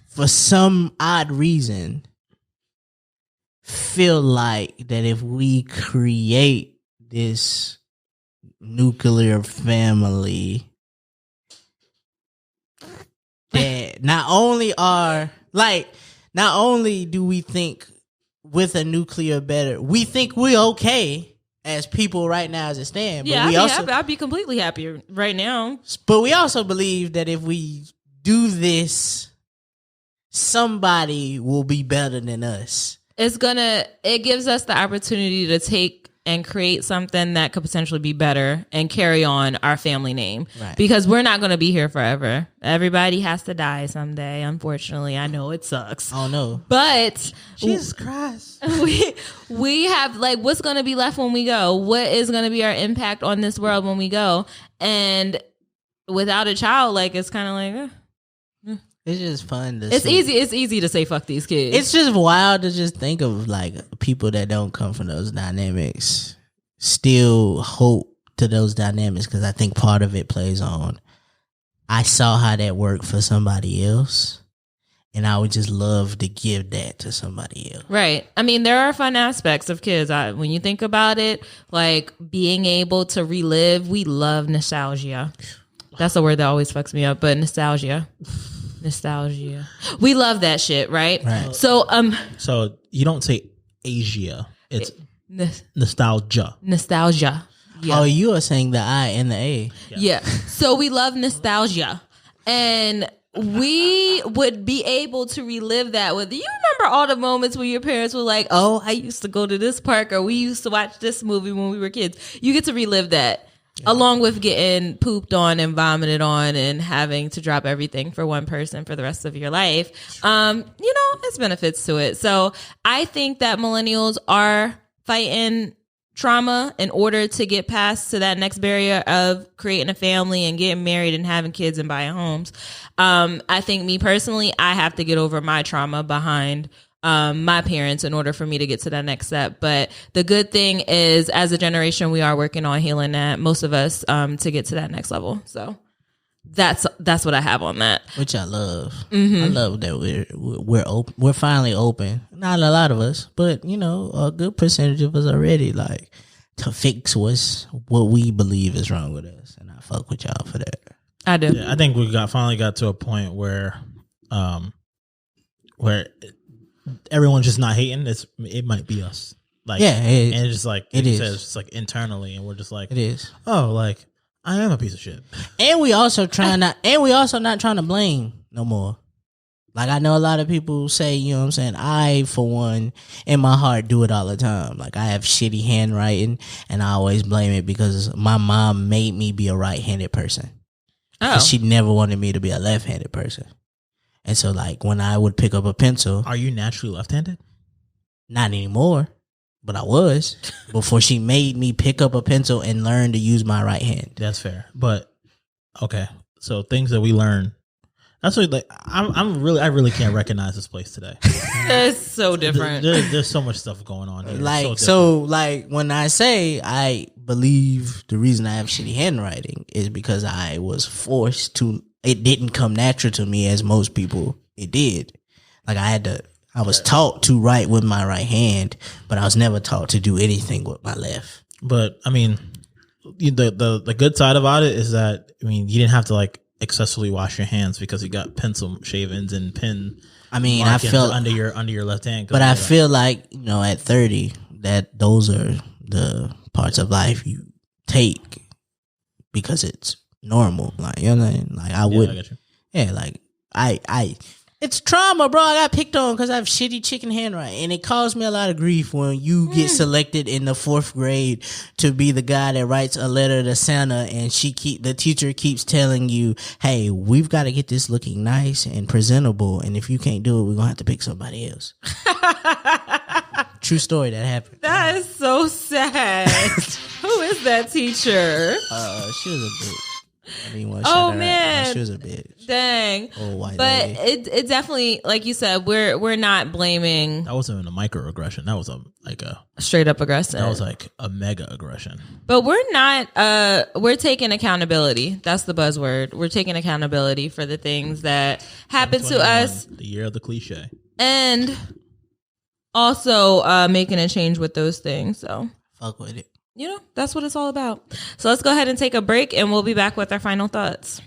for some odd reason, feel like that if we create this nuclear family, that not only do we think with a nuclear better, we think we're okay as people right now as it stands. Yeah, I'd be completely happy right now. But we also believe that if we do this, somebody will be better than us. It gives us the opportunity to take and create something that could potentially be better and carry on our family name. Right. Because we're not going to be here forever. Everybody has to die someday, unfortunately. I know it sucks. Oh, no. But Jesus Christ. We have, like, what's going to be left when we go? What is going to be our impact on this world when we go? And without a child, like, it's kind of like... It's just fun to It's easy to say fuck these kids. It's just wild to just think of like people that don't come from those dynamics still hope to those dynamics, because I think part of it plays on I saw how that worked for somebody else, and I would just love to give that to somebody else. Right. I mean, there are fun aspects of kids. When you think about it, like being able to relive, we love nostalgia. That's a word that always fucks me up, but nostalgia. We love that shit, right? So you don't say Asia, it's nostalgia. Yeah. Oh, you are saying the I and the A. Yeah. So we love nostalgia, and we would be able to relive that with, you remember all the moments where your parents were like, oh, I used to go to this park, or we used to watch this movie when we were kids. You get to relive that. Yeah. Along with getting pooped on and vomited on and having to drop everything for one person for the rest of your life. There's benefits to it. So I think that millennials are fighting trauma in order to get past to that next barrier of creating a family and getting married and having kids and buying homes. I think me personally, I have to get over my trauma behind my parents in order for me to get to that next step. But the good thing is, as a generation, we are working on healing that, most of us, to get to that next level. So that's what I have on that. Which I love. Mm-hmm. I love that we're open. We're finally open. Not a lot of us, but a good percentage of us are ready, like, to fix what we believe is wrong with us. And I fuck with y'all for that. I do. Yeah, I think we finally got to a point where everyone's just not hating. It might be us. Like, yeah, and it's just like it is. Says, it's like internally, and we're just like, it is. Oh, like, I am a piece of shit. And we also not trying to blame no more. Like, I know a lot of people say, you know what I'm saying, I, for one, in my heart, do it all the time. Like, I have shitty handwriting, and I always blame it because my mom made me be a right-handed person. Oh. She never wanted me to be a left-handed person. And so, like, when I would pick up a pencil... Are you naturally left-handed? Not anymore, but I was. Before she made me pick up a pencil and learn to use my right hand. That's fair. But, okay. So, things that we learn... That's what like I really can't recognize this place today. It's so different. There's so much stuff going on here. Like like when I say I believe the reason I have shitty handwriting is because I was forced to. It didn't come natural to me as most people it did. Like I was taught to write with my right hand, but I was never taught to do anything with my left. But I mean, the good side about it is that I mean you didn't have to like excessively wash your hands because you got pencil shavings and pen. I mean, I felt under your left hand, but I feel like at 30 that those are the parts of life you take because it's normal. Like you know what I mean? Like I would, like I. It's trauma, bro. I got picked on because I have shitty chicken handwriting, and it caused me a lot of grief when you get selected in the 4th grade to be the guy that writes a letter to Santa, and the teacher keeps telling you, "Hey, we've got to get this looking nice and presentable, and if you can't do it, we're gonna have to pick somebody else." True story that happened. That is so sad. Who is that teacher? She was a bitch. I mean, man, she was a bitch. Dang. Old white but lady. it definitely, like you said, we're not blaming. That wasn't a microaggression. That was a straight up aggression. That was like a mega aggression. But we're not. We're taking accountability. That's the buzzword. We're taking accountability for the things that happen to us. The year of the cliche. And also making a change with those things. So fuck with it. That's what it's all about. So let's go ahead and take a break and we'll be back with our final thoughts.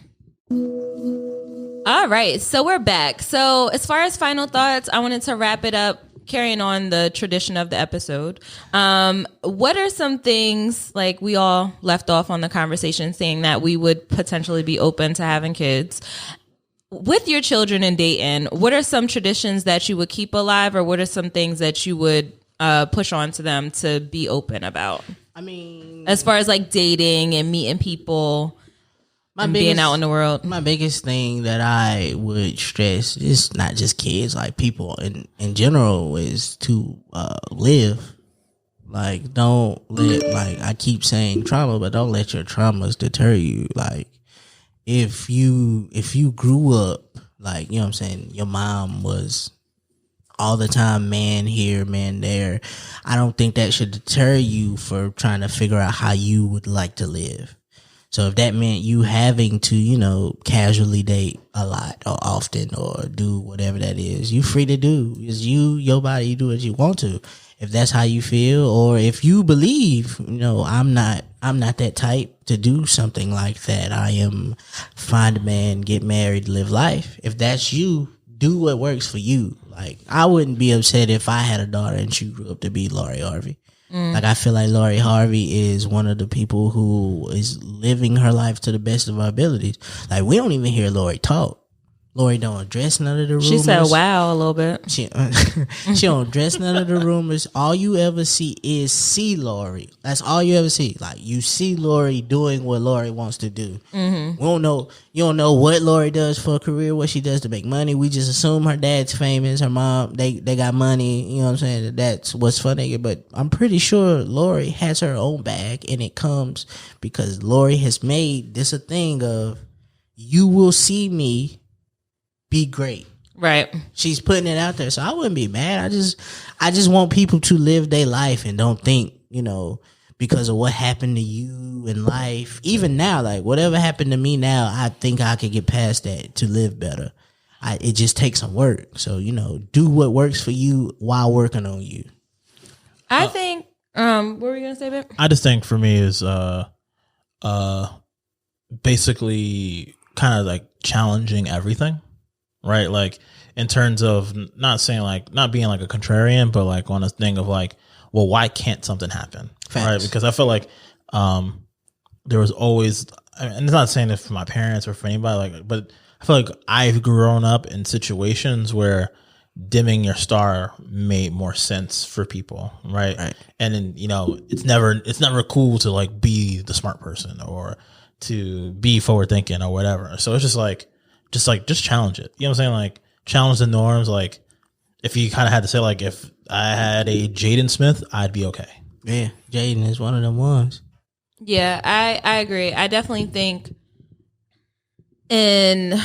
All right. So we're back. So as far as final thoughts, I wanted to wrap it up, carrying on the tradition of the episode. What are some things, like we all left off on the conversation saying that we would potentially be open to having kids? With your children and dating, what are some traditions that you would keep alive, or what are some things that you would push on to them to be open about? I mean, as far as like dating and meeting people and being out in the world. My biggest thing that I would stress is not just kids, like people in general, is to live. Like, don't let, like I keep saying trauma, but don't let your traumas deter you. Like, if you grew up, like, you know what I'm saying, your mom was all the time, man here, man there, I don't think that should deter you for trying to figure out how you would like to live. So if that meant you having to, casually date a lot or often or do whatever that is, you free to do. It's your body, you do what you want to. If that's how you feel, or if you believe, I'm not that type to do something like that. I am find a man, get married, live life. If that's you, do what works for you. Like, I wouldn't be upset if I had a daughter and she grew up to be Lori Harvey. Like, I feel like Lori Harvey is one of the people who is living her life to the best of her abilities. Like, we don't even hear Lori talk. Lori don't address none of the rumors. She said wow a little bit. She don't address none of the rumors. All you ever see Lori. That's all you ever see. Like, you see Lori doing what Lori wants to do. Mm-hmm. You don't know what Lori does for a career, what she does to make money. We just assume her dad's famous, her mom, they got money. You know what I'm saying? That's what's funny. But I'm pretty sure Lori has her own bag, and it comes because Lori has made this a thing of, you will see me be great. Right. She's putting it out there. So I wouldn't be mad. I just want people to live their life and don't think, because of what happened to you in life. Even now, like, whatever happened to me now, I think I could get past that to live better. It just takes some work. So, do what works for you while working on you. I think, what were you going to say, babe? I just think for me is basically kind of like challenging everything. Right, like in terms of not saying like not being like a contrarian, but like on a thing of like, well, why can't something happen? Facts. Right, because I feel like there was always, and it's not saying it for my parents or for anybody, like, but I feel like I've grown up in situations where dimming your star made more sense for people, right? And then it's never cool to like be the smart person or to be forward thinking or whatever. So it's just challenge it. You know what I'm saying? Like, challenge the norms. Like, if you kind of had to say, like, if I had a Jaden Smith, I'd be okay. Yeah, Jaden is one of them ones. Yeah, I agree. I definitely think in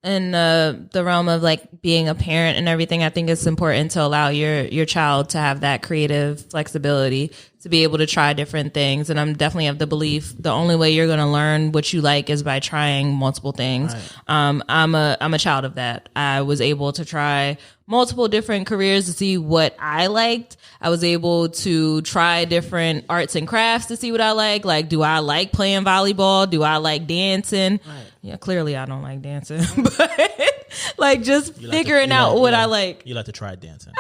in the realm of like being a parent and everything, I think it's important to allow your child to have that creative flexibility to be able to try different things. And I'm definitely of the belief the only way you're going to learn what you like is by trying multiple things. Right. I'm a child of that. I was able to try multiple different careers to see what I liked. I was able to try different arts and crafts to see what I like. Like, do I like playing volleyball? Do I like dancing? Right. Yeah, clearly I don't like dancing, but like just figuring out what I like. You like to try dancing.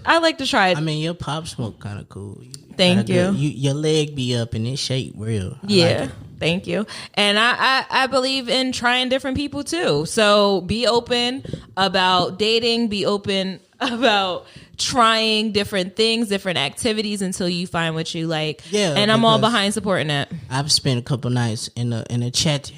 I like to try it. I mean, your Pop Smoke kind of cool. Thank you. Your leg be up and it shake real. Yeah. Thank you. And I believe in trying different people too. So be open about dating, be open about trying different things, different activities until you find what you like. Yeah. And I'm all behind supporting that. I've spent a couple nights in a chat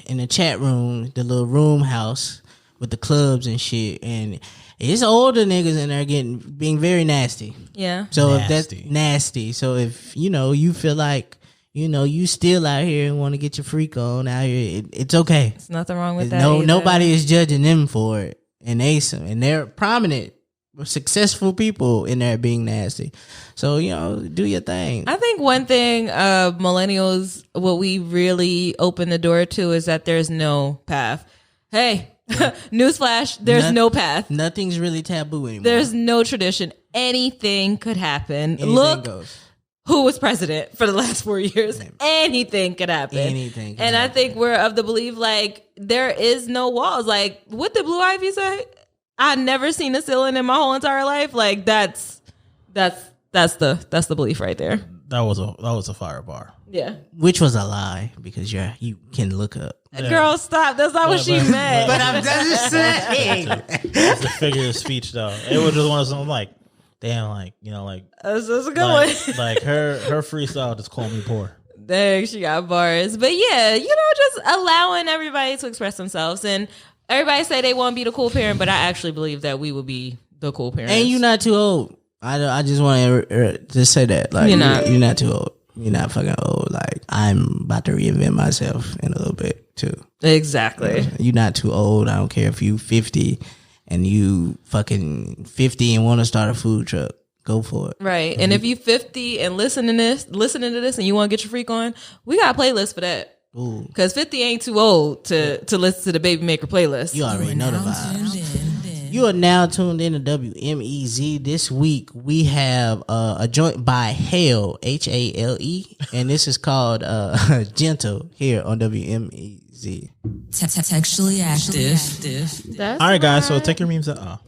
room, the little room house with the clubs and shit, and it's older niggas in there being very nasty. Yeah. So if that's nasty. So if you feel like you still out here and want to get your freak on out here, it's okay. There's nothing wrong with that. Nobody is judging them for it, and they're prominent, successful people in there being nasty. So do your thing. I think one thing millennials, what we really open the door to is that there's no path. Hey. Newsflash, there's no path. Nothing's really taboo anymore. There's no tradition. Anything could happen. Look goes. Who was president for the last 4 years. Anything could happen. Anything. And I think we're of the belief like there is no walls. Like what did Blue Ivy say? I never seen a ceiling in my whole entire life. Like that's the belief right there. That was a fire bar. Yeah. Which was a lie because you can look up. Yeah. Girl, stop. That's not what she meant. But I'm just saying. It's the figure of speech, though. It was just one of something like, damn, like, That's a good one. Like her freestyle just called me poor. Dang, she got bars. But yeah, just allowing everybody to express themselves. And everybody say they want to be the cool parent, but I actually believe that we would be the cool parents. And you're not too old. I just want to just say that. Like, you're not too old. You're not fucking old. Like, I'm about to reinvent myself in a little bit too. Exactly. You're not too old. I don't care if you 50 and you fucking 50 and want to start a food truck. Go for it. Right. Mm-hmm. And if you 50 and listening to this and you want to get your freak on, we got a playlist for that. Because 50 ain't too old to listen to the Baby Maker playlist. You already know the vibes. You are now tuned in to WMEZ. This week we have a joint by Hale, Hale, and this is called Gentle here on WMEZ. Textually active. All right, guys. So take your memes out.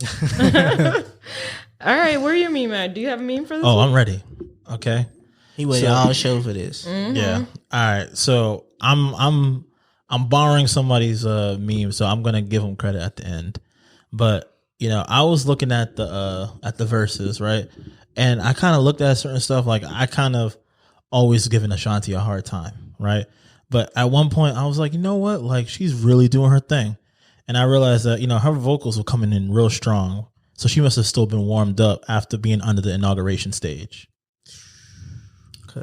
All right, where are your meme at? Do you have a meme for this? Oh, I'm ready. Okay. He waited all show for this. Mm-hmm. Yeah. All right. So I'm borrowing somebody's meme, so I'm gonna give them credit at the end. But I was looking at the verses, right? And I kind of looked at certain stuff. Like I kind of always given Ashanti a hard time, right? But at one point I was like, you know what? Like she's really doing her thing. And I realized that, her vocals were coming in real strong. So she must have still been warmed up after being under the inauguration stage.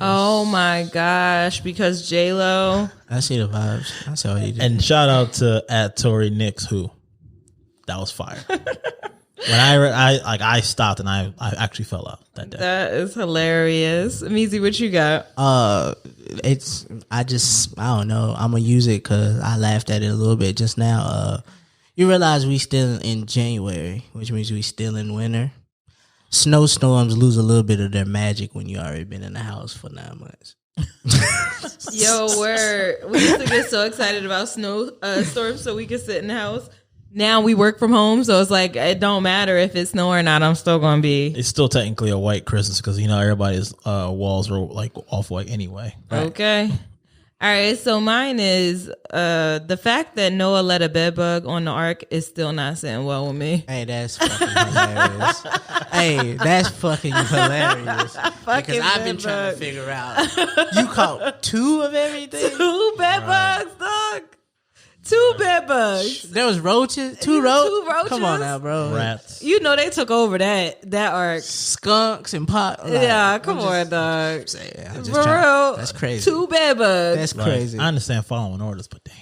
Oh my gosh, because J-Lo. I see the vibes. I saw what he did. And shout out to Tory Nix, who that was fire. When I stopped and I actually fell out that day. That is hilarious. Meezy, what you got? I don't know. I'm gonna use it because I laughed at it a little bit just now. You realize we still in January, which means we still in winter. Snowstorms lose a little bit of their magic when you already been in the house for 9 months. Yo, word. We used to get so excited about storms so we could sit in the house. Now we work from home, so it's like it don't matter if it's snow or not. I'm still gonna be. It's still technically a white Christmas because everybody's walls were like off white anyway. Right? Okay. All right. So mine is the fact that Noah let a bed bug on the ark is still not sitting well with me. Hey, that's fucking hilarious. Because I've been trying to figure out. You caught 2 of everything. 2 bed bugs, dog. 2 bed bugs. There was roaches. 2 roaches. 2 roaches. Come on now, bro. Rats. They took over that arc. Skunks and pot. Yeah, come on, dog. For real. That's crazy. 2 bed bugs. That's crazy. I understand following orders, but damn.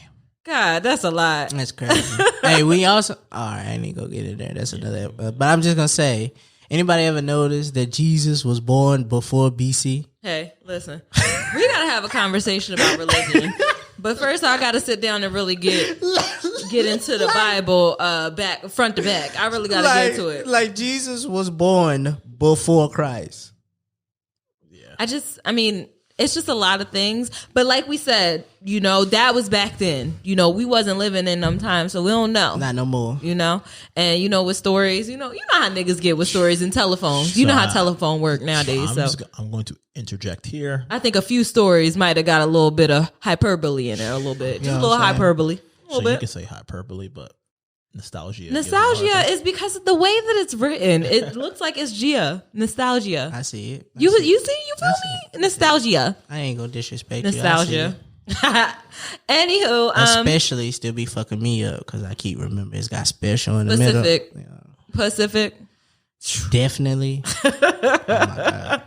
God, that's a lot. That's crazy. Hey, we also. All right, I ain't even gonna get it there. That's another. But I'm just gonna say, anybody ever noticed that Jesus was born before BC? Hey, listen, we gotta have a conversation about religion. But first, I gotta sit down and really get into the Bible, back front to back. I really gotta get into it. Like Jesus was born before Christ. Yeah. I mean, it's just a lot of things. But like we said, you know, that was back then. You know, we wasn't living in them times, so we don't know. Not no more. You know, and you know with stories, you know how niggas get with stories and telephones. You know how telephone work nowadays. I'm going to interject here. I think a few stories might have got a little bit of hyperbole in there, a little bit, just a little hyperbole, a little bit. You can say hyperbole, but nostalgia is because of the way that it's written. It looks like it's Gia. Nostalgia. I see it. You feel me? Nostalgia. I ain't gonna disrespect Nostalgia. Anywho, especially still be fucking me up because I keep remembering it's got special in the middle. Pacific. Definitely. Oh my God.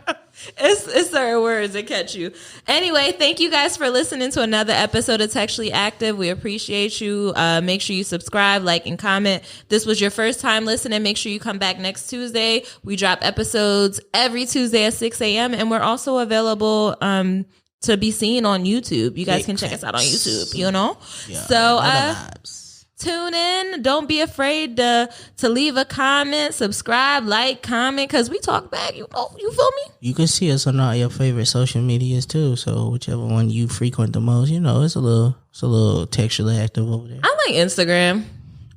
It's certain words that catch you. Anyway, thank you guys for listening to another episode of Textually Active. We appreciate you. Make sure you subscribe, like, and comment. This was your first time listening. Make sure you come back next Tuesday. We drop episodes every Tuesday at 6 a.m. And we're also available to be seen on YouTube. You guys can check us out on YouTube, you know? Yeah, so tune in. Don't be afraid to leave a comment, subscribe, like, comment, because we talk back. You know, you feel me? You can see us on all your favorite social medias too. So whichever one you frequent the most, you know, it's a little textually active over there. I like Instagram.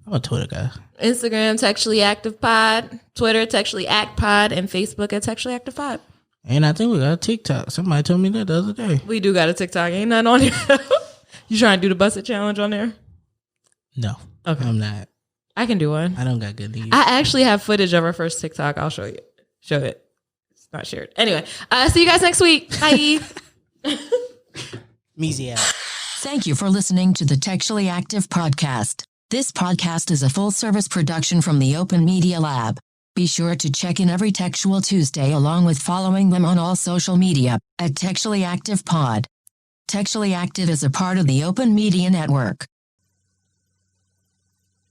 I'm a Twitter guy. Instagram, Textually Active Pod. Twitter, Textually Act Pod. And Facebook at Textually Active Pod. And I think we got a TikTok. Somebody told me that the other day. We do got a TikTok. Ain't nothing on here. You trying to do the Busted Challenge on there? No. Okay. I'm not. I can do one. I don't got good news. I actually have footage of our first TikTok. I'll show you. Show it. It's not shared. Anyway, see you guys next week. Bye. Meezy out. Thank you for listening to the Textually Active podcast. This podcast is a full-service production from the Open Media Lab. Be sure to check in every Textual Tuesday along with following them on all social media at Textually Active Pod. Textually Active is a part of the Open Media Network.